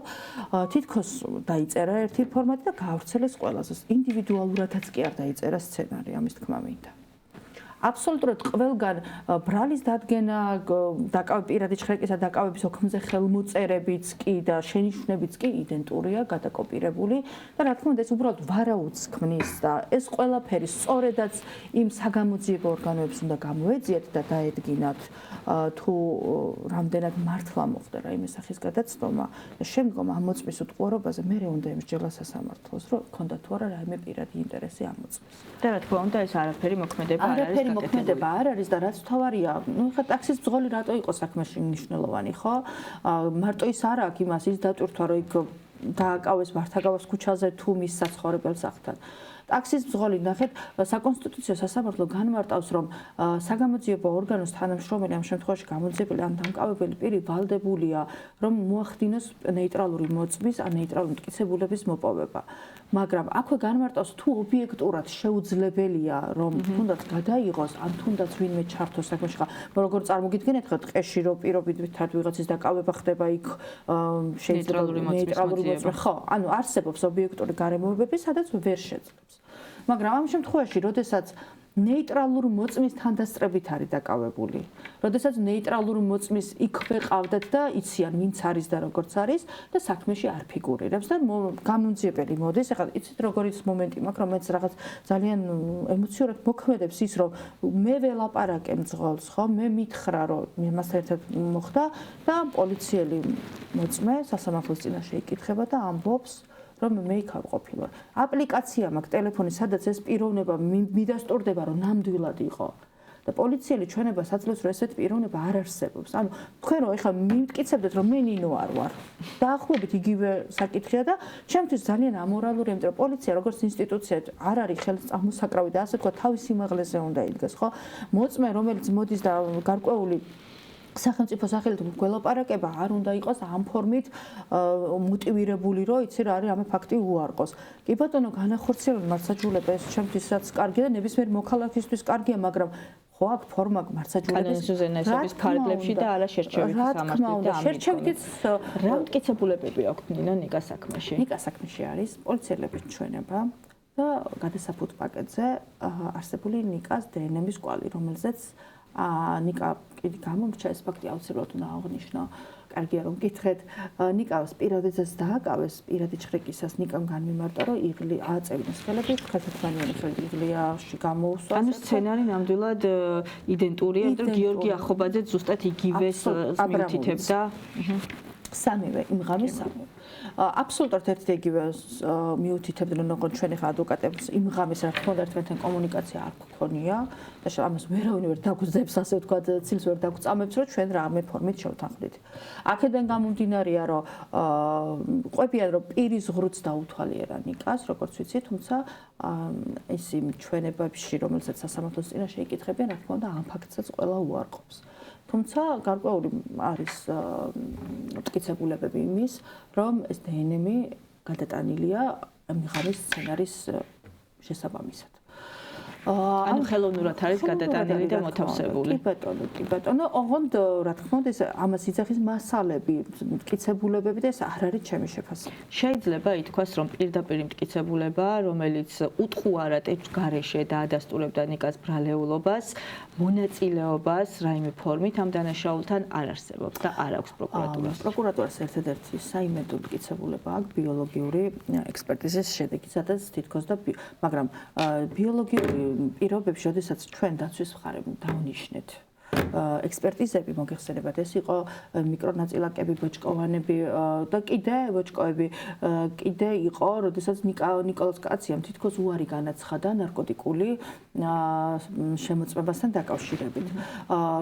თითქოს დაიწერა ერთი ფორმატი და გაავრცელეს ყველაზე. ინდივიდუალურადაც კი არ დაიწერა სცენარი, ამის თქმა მინდა. აბსოლუტურად ყველგან ბრალის დადგენა, პირადი ჩხრეკისა დაკავების ოქმზე ხელმოწერებიც კი და შენიშვნებიც კი იდენტურია, გადაკოპირებული და რა თქმა უნდა ეს უბრალოდ ვარაუდს ქმნის და ეს ყველაფერი სწორედაც იმ საგამოძიებო ორგანოებს უნდა გამოეძიათ და დაედგინათ თუ რამდენად მართლა მოხდა რაიმე სახის გადაცნობა და შემდგომ ამ მოწმის უტყუარობაზე მე უნდა ემსჯელა სასამართლოს, რომ ქონდა თუ არა რაიმე პირადი ინტერესი ამ მოწმის. და რა თქმა უნდა ეს არაფერი მოქმედება არ არის. მოქმედება არ არის და რაც თავარია, ხა ტაქსის ბრძოლი რატო იყო საქმეში მნიშვნელოვანი, ხო? მარტო ის არ აქვს იმას ის დატვირთვა, რომ იქ დააკავეს ვართაგავას ქუჩაზე თუ მის საცხოვრებელ სახლთან. ტაქსის ბრძოლი ნახეთ, საკონსტიტუციო სასამართლო განმარტავს, რომ საგამოძიებო ორგანოს თანამშრომელი ამ შემთხვევაში გამოძიებული ან დამკავებელი პირი ვალდებულია, რომ მოახდინოს ნეიტრალური მოწმის ან ნეიტრალური მტკიცებულების მოპოვება. მაგრამ აქვე განმარტავს, თუ ობიექტურად შეუძლებელია, რომ თუნდაც გადაიღოს, ან თუნდაც ვინმე ჩართოს საქმეში, როგორ წარმოგიდგენთ, ხო, ტყეში რო პირობითად ვიღაცის დაკავება ხდება იქ შეიძლება ნეიტრალური მოწმე, ხო, ანუ არსებობს ობიექტური გარემოებები, სადაც ვერ შეძლებს. მაგრამ ამ შემთხვევაში, როდესაც ნეიტრალურ მოწმის თანდასწრებით არის დაკავებული. როდესაც ნეიტრალურ მოწმის იქვე ყავდათ და იციან ვინც არის და როგორც არის და საქმეში არ ფიგურირებს და გამომძიებელი მოდის. ეხლა იცით როგორიც მომენტი მაქვს, რომელიც რაღაც ძალიან ემოციურად მოქმედებს ის, რომ მე ველაპარაკე მძღოლს, ხო? მე მითხრა, რომ მასთან ერთად მოხდა და პოლიციელი მოწმე სასამართლოს წინაშე იკითხება და ამბობს რომ მე იქ არ ყოფილა. აპლიკაცია მაქვს ტელეფონი, სადაც ეს პიროვნება მიდასტურდება, რომ ნამდვილად იყო. და პოლიციელი ჩვენებას აძლევს, რომ ესეთ პიროვნება არ არსებობს. ანუ თქვენ რომ ეხლა მიმტკიცებდეთ, რომ მე ნინო არ ვარ. დაახლოებით იგივე საკითხია და ჩემთვის ძალიან ამორალური, იმიტომ რომ პოლიცია როგორც ინსტიტუცია არ არის ხელმოსაკრავი და ასე თქვა თავის სიმაღლეზე უნდა იდგეს, ხო? მოწმე რომელიც მოდის და გარკვეული სახელმწიფო სახელით გველაპარაკება არ უნდა იყოს ამ ფორმით მოტივირებული, რომ იცი რა არის ამ ფაქტი უარყოს. კი ბატონო, განახორციელოთ მართლმსაჯულება, ეს ჩემთვისაც კარგია და ნებისმიერ მოქალაქისთვის კარგია, მაგრამ ხო აქ ფორმა მართლმსაჯულების კანონიზების ფარგლებში და არა შერჩევითი სამართლით და შერჩევითიც რა მტკიცებულებები აქვს ნიკა საქმეში? ნიკა საქმეში არის პოლიციელების ჩვენება და გადასაფუთ პაკეტზე არსებული ნიკას დნმ-ის კვალი, რომელზეც ნიკა კიდე გამომრჩა ეს ფაქტი აუცილებლად უნდა აღნიშნო. კარგია რომ გითხეთ, ნიკას პირადადაც დააკავეს, პირადი ჩხრეკისას ნიკამ განმიმარტა, რომ იღლი აწევინა ხელები, ქათათმანიანი ხელი იღლიაში გამოუსვა. ანუ სცენარი ნამდვილად იდენტურია, იმიტომ რომ გიორგი ახობაძე ზუსტად იგივეს მიუთითებდა. სამივე იმ ღამეს სამივე. აბსოლუტურად ერთ იგივე მიუთითებდნენ, ოღონდ ჩვენ ახლა ადვოკატებს იმ ღამეს რა თქმა უნდა ერთმანეთთან კომუნიკაცია არ გქონია და ამას ვერავინ ვერ დაგვძებს, ასე ვთქვათ, ცილს ვერ დაგვწამებს, რომ ჩვენ რამე ფორმით შევთანხმდით. აქედან გამომდინარეა, რომ ყვებიან, რომ პირის ღრუც დაუთვალიერა ნიკას, როგორც ვიცი, თუმცა ის იმ ჩვენებებში, რომელსაც სასამართლოს წინაშე იკითხებიან, რა თქმა უნდა, ამ ფაქტსაც ყველა უარყოფს. თუმცა გარკვეული არის მტკიცებულებები იმის, რომ ეს დნმ გადატანილია ამ ღამის სცენარის შესაბამისად. ანუ ხელოვნურად არის გადატანილი და მოთავსებული. კი ბატონო, ოღონდ რა თქმა უნდა ეს ამას იძახის მასალები, მტკიცებულებები და ეს არ არის ჩემი შეფასება. შეიძლება ითქვას, რომ პირდაპირ მტკიცებულება, რომელიც უთხოვარატებს გარეშე და ადასტურებდა ნიკას ბრალეულობას, მონაწილეობას რაიმე ფორმით ამ დანაშაულთან არ არსებობს და არ აქვს პროკურატურას. პროკურატურას ერთადერთი საიმედო მტკიცებულება აქვს ბიოლოგიური ექსპერტიზის შედეგი, სადაც თითქოს და მაგრამ ბიოლოგიური პირობებში, როდესაც ჩვენ დაცვის მხარემ დავნიშნეთ ექსპერტიზები მოგეხსენებათ, ეს იყო მიკრონაწილაკები, ბოჭკოვანები და კიდე ბოჭკოები, კიდე იყო, როდესაც ნიკოლოზ კაციამ თითქოს უარი განაცხადა ნარკოტიკული შემოწმებასთან დაკავშირებით.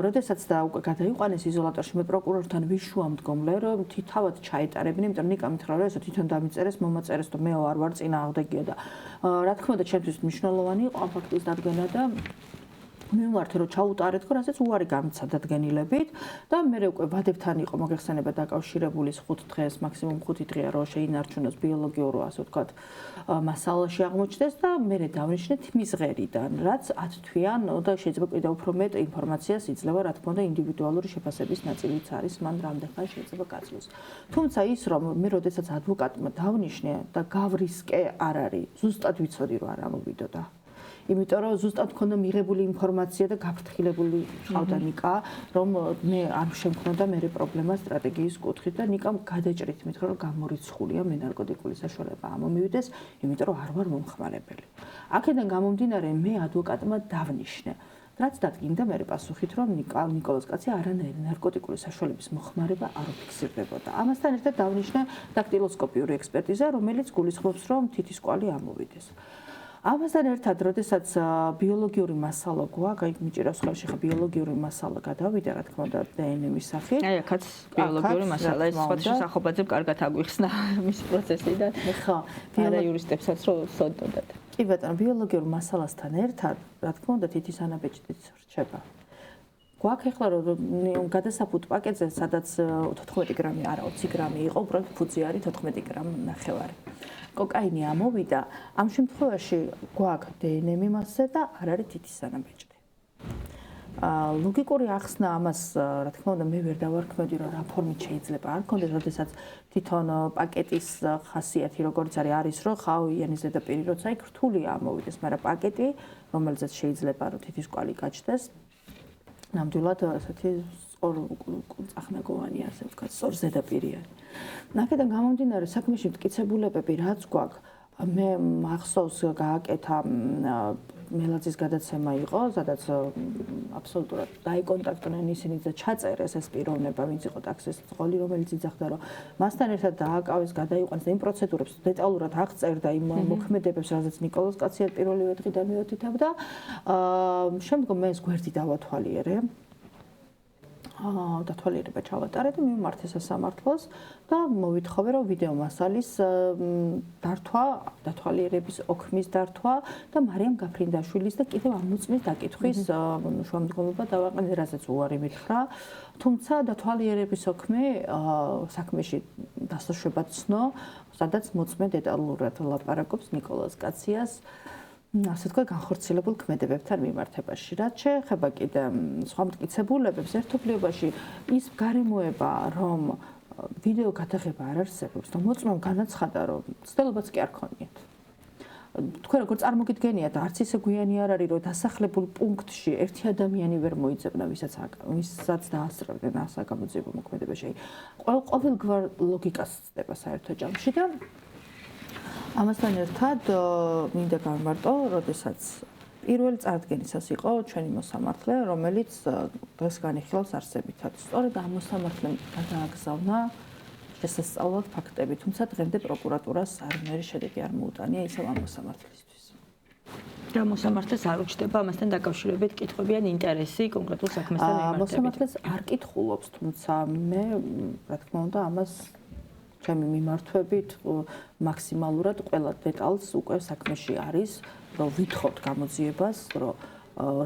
როდესაც და უკვე გადაიყვანეს იზოლატორში, მე პროკურორთან ვიშუამდგომლე, რომ თავად ჩაეტარებინე, იმიტომ რომ ნიკა მითხრა, რომ ესე თვითონ დამიწერეს, მომაწერეს და მე არ ვარ წინააღმდეგია და რა თქმა უნდა, ჩემთვის მნიშვნელოვანი იყო ამ ფაქტის დადგენა და მივმართე რომ ჩაუტარეთ, რასაც უარი გამიცა დადგენილებით და მე უკვე ვადებთან იყო მოგეხსენება დაკავშირებული 5 დღეს, მაქსიმუმ 5 დღეა რომ შეინარჩუნოს ბიოლოგიურ, ასე ვთქვათ, მასალაში აღმოჩნდეს და მე დავნიშნეთ მის ღერიდან, რაც 10 თვიან და შეიძლება კიდევ უფრო მეტ ინფორმაციას იძლევა, რა თქმა უნდა, ინდივიდუალური შეფასების ნაწილიც არის, მან რამდენხანი შეიძლება გაწვეს. თუმცა ის რომ მე როდესაც ადვოკატმა დავნიშნე და გავრისკე არ არის, ზუსტად ვიცოდი რომ არ ამოვიდოდა. იმიტომ რომ ზუსტად მქონდა მიღებული ინფორმაცია და გაფრთხილებული ყავდა ნიკა, რომ მე არ შემქონდა მე პრობლემა სტრატეგიის კუთხით და ნიკამ გადაჭრით მითხრა რომ გამორიცხულია მე ნარკოტიკული საშუალება ამომივიდეს, იმიტომ რომ არ ვარ მომხმარებელი. აქედან გამომდინარე მე ადვოკატმა დავნიშნე რაც დადგინდა მე პასუხით რომ ნიკოლოზ კაცი არანაირი ნარკოტიკული საშუალების მოხმარება არ უფიქსირდებოდა. ამასთან ერთად დავნიშნე დაქტილოსკოპიური ექსპერტიზა, რომელიც გულისხმობს რომ თითის კვალი ამოვიდეს. ამასთან ერთად, როდესაც ბიოლოგიური მასალა გვაქვს, მიჭირავს ხელში ხა ბიოლოგიური მასალა გადავიდა, რა თქმა უნდა, დნმ-ის სახით. აი, აქაც ბიოლოგიური მასალა ის სხვადასხვა სახობაზე კარგად აგვიხსნა მის პროცესიდან. ხა, არა იურისტებსაც რო სოდოდათ. კი ბატონო, ბიოლოგიურ მასალასთან ერთად, რა თქმა უნდა, თითის ანაბეჭდიც რჩება. გვაქვს ახლა რომ გადასაფუთ პაკეტზე, სადაც 14 გრამი, არა 20 გრამი იყო, უბრალოდ ფუძე არის 14 გრამ ნახევარი. კოკაინი ამოვიდა, ამ შემთხვევაში გვაქვს დნმ მასზე და არ არის თითის ანაბეჭდი. ლოგიკური ახსნა ამას, რა თქმა უნდა, მე ვერ დავარქმევდი, რომ რა ფორმით შეიძლება არ კონდეს, როდესაც თვითონ პაკეტის ხასიათი როგორც არის, რომ ხავიანი ზედაპირი როცა იქ რთულია ამოვიდეს, მაგრამ პაკეტი, რომელზეც შეიძლება რომ თითის კვალი გაჩნდეს, ნამდვილად ასეთი წახნაგოვანი, ასე ვთქვათ, სწორ ზედაპირია. აქედან გამომდინარე საქმეში მტკიცებულებები რაც გვაქვს, მე მახსოვს გააკეთა მელაძის გადაცემა იყო, სადაც აბსოლუტურად დაიკონტაქტდნენ ისინი და ჩაწერეს ეს პიროვნება, ვინც იყო ტაქსის წოლი, რომელიც იძახდა, რომ მასთან ერთად დააკავეს, გადაიყვანეს და იმ პროცედურებს დეტალურად აღწერდა იმ მოქმედებებს, რაზეც ნიკოლოზ კაცია პირველივე დღიდან მიუთითებდა. შემდგომ მე ეს გვერდი დავათვალიერე. დათვალიერება ჩავატარე და მივმართე სასამართლოს და მოვითხოვე რომ ვიდეო მასალის დართვა, დათვალიერების ოქმის დართვა და მარიამ გაფრინდაშვილის და კიდევ ამ მოწმის დაკითხვის შუამდგომლობა დავაყენე, რასაც უარი მითხრა. თუმცა დათვალიერების ოქმი საქმეში დასაშვებად ცნო, სადაც მოწმე დეტალურად ლაპარაკობს ნიკოლოზ კაციას ასე თქვა განხორციელებულ ქმედებებთან მიმართებაში. რაც შეეხება კიდე სხვა მტკიცებულებებს, ერთობლიობაში ის გარემოება, რომ ვიდეო გადაღება არ არსებობს და მოწმემ განაცხადა, რომ ცდილობაც კი არ ქონიათ. თქვენ როგორ წარმოგიდგენიათ, არც ისე გვიანი არ არის, რომ დასახლებულ პუნქტში ერთი ადამიანი ვერ მოიძებნა, ვისაც დაასწრებდნენ საგამოძიებო მოქმედებაში. ყოველგვარ ლოგიკას ცდება საერთო ჯამში და ამასთან ერთად მინდა გავმარტო, როდესაც პირველი წარდგენისას იყო ჩვენი მოსამართლე, რომელიც დღეს განიხილავს არსებითად. სწორედ ამ მოსამართლემ გადააგზავნა შესასწავლად ფაქტები, თუმცა დღემდე პროკურატურას არანაირი შედეგი არ მოუტანია ისევ ამ მოსამართლისთვის. და მოსამართლეს არ უჩნდება ამასთან დაკავშირებით კითხვები ან ინტერესი კონკრეტულ საქმესთან მიმართებით. მოსამართლეს არ კითხულობს, თუმცა მე, რა თქმა უნდა, ამას ჩემი მიმართვებით მაქსიმალურად ყველა დეტალს უკვე საქმეში არის, რომ ვითხოვთ გამოძიებას, რომ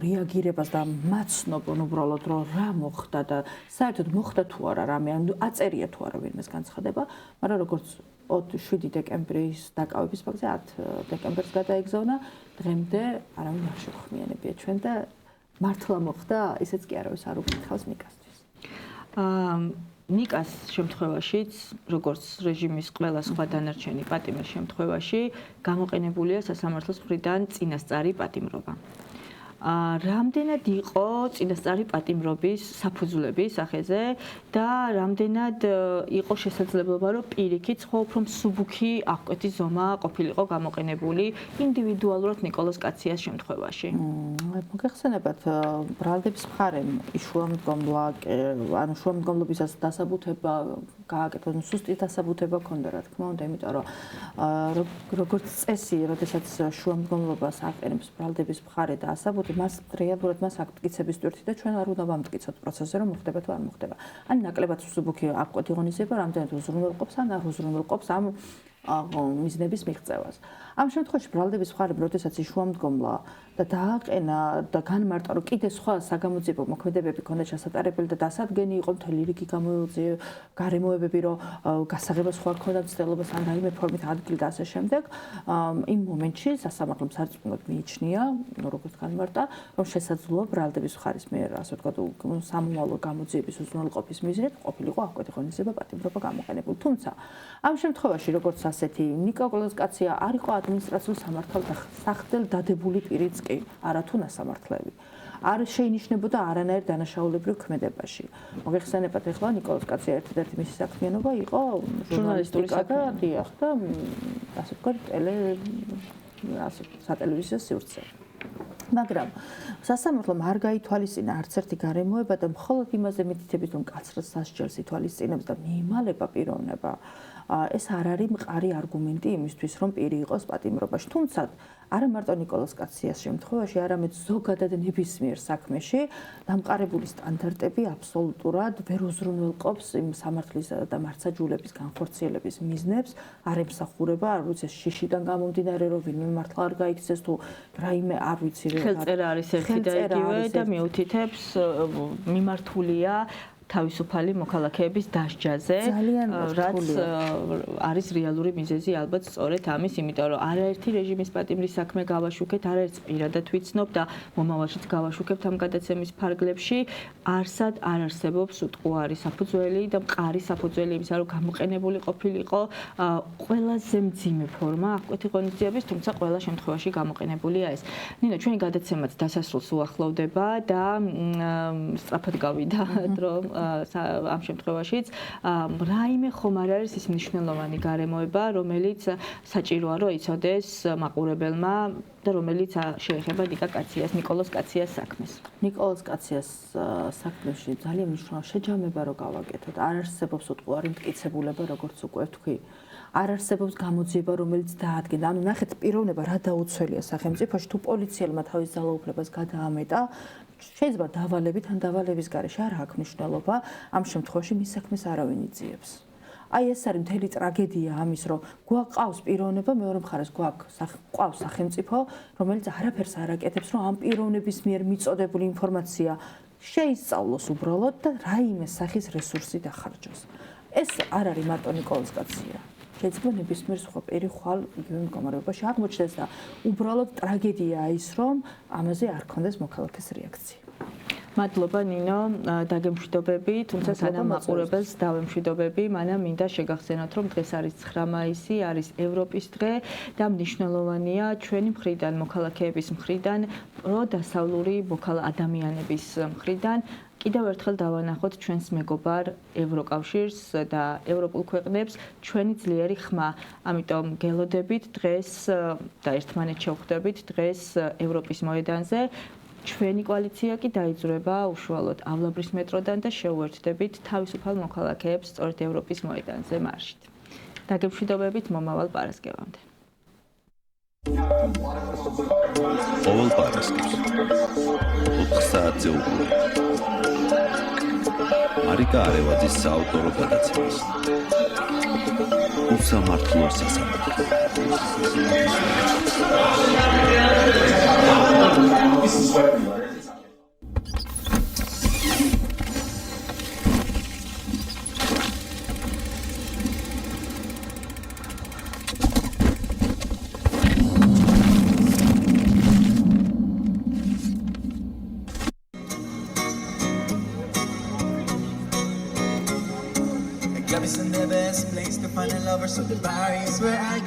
რეაგირებას და მაცნობონ უბრალოდ რომ რა მოხდა და საერთოდ მოხდა თუ არა რამე, ან აწერია თუ არა ვინმეს განცხადება, მაგრამ როგორც 7 დეკემბრის დაკავების ფაქტზე 10 დეკემბერს გადაეგზავნა. დღემდე არავინ არ შეგხმიანებია ჩვენ და მართლა მოხდა, ისეც კი არავის არ უკითხავს ნიკასთვის. ნიკას შემთხვევაშიც, როგორც რეჟიმის ყველა სხვა დანარჩენი პატიმრის შემთხვევაში, გამოყენებულია სასამართლოს მხრიდან წინასწარი პატიმრობა. რამდენად იყო წინასწარი პატიმრობის საფუძვლები სახეზე და რამდენად იყო შესაძლებლობა, რომ პირიქით სხვა უფრო მსუბუქი აღკვეთი ზომა ყოფილიყო გამოყენებული ინდივიდუალურად ნიკოლოზ კაციას შემთხვევაში. მოგეხსენებათ, ბრალდების მხარემ შუამდგომლობა, ანუ შუამდგომლობისას დასაბუთება გააკეთა, სუსტი დასაბუთება ჰქონდა, რა თქმა უნდა, იმიტომ რომ როგორც წესი, როდესაც შუამდგომლობას აყენებს ბრალდების მხარე და ასაბუთი მას რეალურად მას აკტკიცების ტვირთი და ჩვენ არ უნდა ვამტკიცოთ პროცესზე რომ მოხდება თუ არ მოხდება. ან ნაკლებად მსუბუქი აღკვეთი ღონისება რამდენად უზრუნველყოფს ან არ უზრუნველყოფს ამ მიზნების მიღწევას. ამ შემთხვევაში ბრალდების მხარემ, როდესაც შუამდგომლა და დააყენა და განმარტა, რომ კიდე სხვა საგამოძიებო მოქმედებები ქონდა ჩასატარებელი და დასადგენი იყო მთელი რიგი გარემოებები, რომ გასაღება სხვა ქონდა მცდელობას ან რაიმე ფორმით ადგილი და ასე შემდეგ, იმ მომენტში სასამართლომ სარწმუნოდ მიიჩნია, როგორც განმარტა, რომ შესაძლოა ბრალდების მხარის მიერ, ასე ვთქვათ, სამომავლო გამოძიების უზრუნველყოფის მიზნით ყოფილიყო აღკვეთი ღონისება პატიმრობა გამოყენებული. თუმცა ამ შემთხვევაში, როგორც ასეთი ნიკოლოზ კაცია არ იყო ადმინისტრაციულ სამართალ დადებული პირიც კი, არათუ ნასამართლელი. არ შეინიშნებოდა არანაირ დანაშაულებრივ ქმედებაში. მოგეხსენებათ, ახლა ნიკოლოზ კაცია ერთადერთი მისი საქმიანობა იყო ჟურნალისტური საქმიანობა და ასე ვთქვათ, სატელევიზიო სივრცე. მაგრამ სასამართლომ არ გაითვალისწინა არც ერთი გარემოება და მხოლოდ იმაზე მითითებით, რომ კაცრად სასჯელს ითვალისწინებს და მიიმალება პიროვნება, ეს არ არის მყარი არგუმენტი იმისთვის, რომ პირი იყოს პატიმრობაში. თუმცა არა მარტო ნიკოლოზ კაციას შემთხვევაში, არამედ ზოგადად ნებისმიერ საქმეში დამყარებული სტანდარტები აბსოლუტურად ვერ უზრუნველყოფს იმ სამართლის და მართლმსაჯულების განხორციელების მიზნებს, არ ემსახურება, არ ვიცი, შიშიდან გამომდინარე, რომ ვინმე მართლა არ გაიქცეს თუ რაიმე არ ვიცი, ხელწერა არის ერთი და იგივე და მიუთითებს მიმართულია თავისუფალი მოქალაქეების დასჯაზე, რაც არის რეალური მიზეზი ალბათ სწორედ ამის, იმიტომ რომ არაერთი რეჟიმის პატიმრის საქმე გავაშუქეთ, არაერთს პირადად ვიცნობ და მომავალშიც გავაშუქებთ ამ გადაცემის ფარგლებში, არსად არ არსებობს უტყუარი საფუძველი და მყარი საფუძველი იმისა, რომ გამოყენებული ყოფილიყო ყველაზე მძიმე ფორმა აღკვეთი ღონისძიების, თუმცა ყველა შემთხვევაში გამოყენებულია ეს. ნინო, ჩვენი გადაცემაც დასასრულს უახლოვდება და სწრაფად გავიდა დრო ამ შემთხვევაშიც რაიმე ხომ არ არის ის მნიშვნელოვანი გარემოება, რომელიც საჭიროა რომ იცოდეს მაყურებელმა და რომელიც შეეხება ნიკოლოზ კაციას საქმეს. ნიკოლოზ კაციას საქმეში ძალიან მნიშვნელოვანი შეჯამება რო გავაკეთოთ. არ არსებობს უტყუარი მტკიცებულება, როგორც უკვე ვთქვი. არ არსებობს გამოძიება, რომელიც დაადგენდა. ანუ ნახეთ, პიროვნება რა დაუცველია სახელმწიფოში, თუ პოლიციელმა თავის ძალაუფლებას გადაამეტა, შეიძლება დავალებით ან დავალების გარეშე არ აქვს მნიშვნელობა, ამ შემთხვევაში მის საქმეს არავინ იძიებს. აი ეს არის მთელი ტრაგედია ამის, რომ გვაყავს პიროვნება, მეორე მხარეს გვაყავს სახელმწიფო, რომელიც არაფერს არ აკეთებს, რომ ამ პიროვნების მიერ მიწოდებული ინფორმაცია შეისწავლოს უბრალოდ და რაიმე სახის რესურსი დახარჯოს. ეს არ არის მარტო ნიკოლოზ კაცია. შეიძლება ნებისმიერ სხვა პირი ხვალ იგივე მდგომარეობაში აღმოჩნდეს და უბრალოდ ტრაგედიაა ის, რომ ამაზე არ ქონდეს მოქალაქეს რეაქცია. მადლობა ნინო, დაგემშვიდობები, თუმცა სანამ მაყურებელს დავემშვიდობები, მანამ მინდა შეგახსენოთ, რომ დღეს არის 9 მაისი, არის ევროპის დღე და მნიშვნელოვანია ჩვენი მხრიდან, მოქალაქეების მხრიდან, პროდასავლური ადამიანების მხრიდან კიდევ ერთხელ დავანახოთ ჩვენს მეგობარ ევროკავშირს და ევროპულ ქვეყნებს ჩვენი ძლიერი ხმა. ამიტომ გელოდებით დღეს და ერთმანეთს შევხვდებით დღეს ევროპის მოედანზე. ჩვენი კოალიცია კი დაიძრება უშუალოდ ავლაბრის მეტროდან და შეუერთდებით თავისუფალ მოქალაქეებს სწორედ ევროპის მოედანზე მარშით. დაგემშვიდობებით მომავალ პარასკევამდე. ყოველ პარასკევს 4 საათზე უკვლევ მარიკა არევაძის საავტორო გადაცემას. უსამართლო სასამართლო. Paris is the best place to find a lover, so the bar is where I go.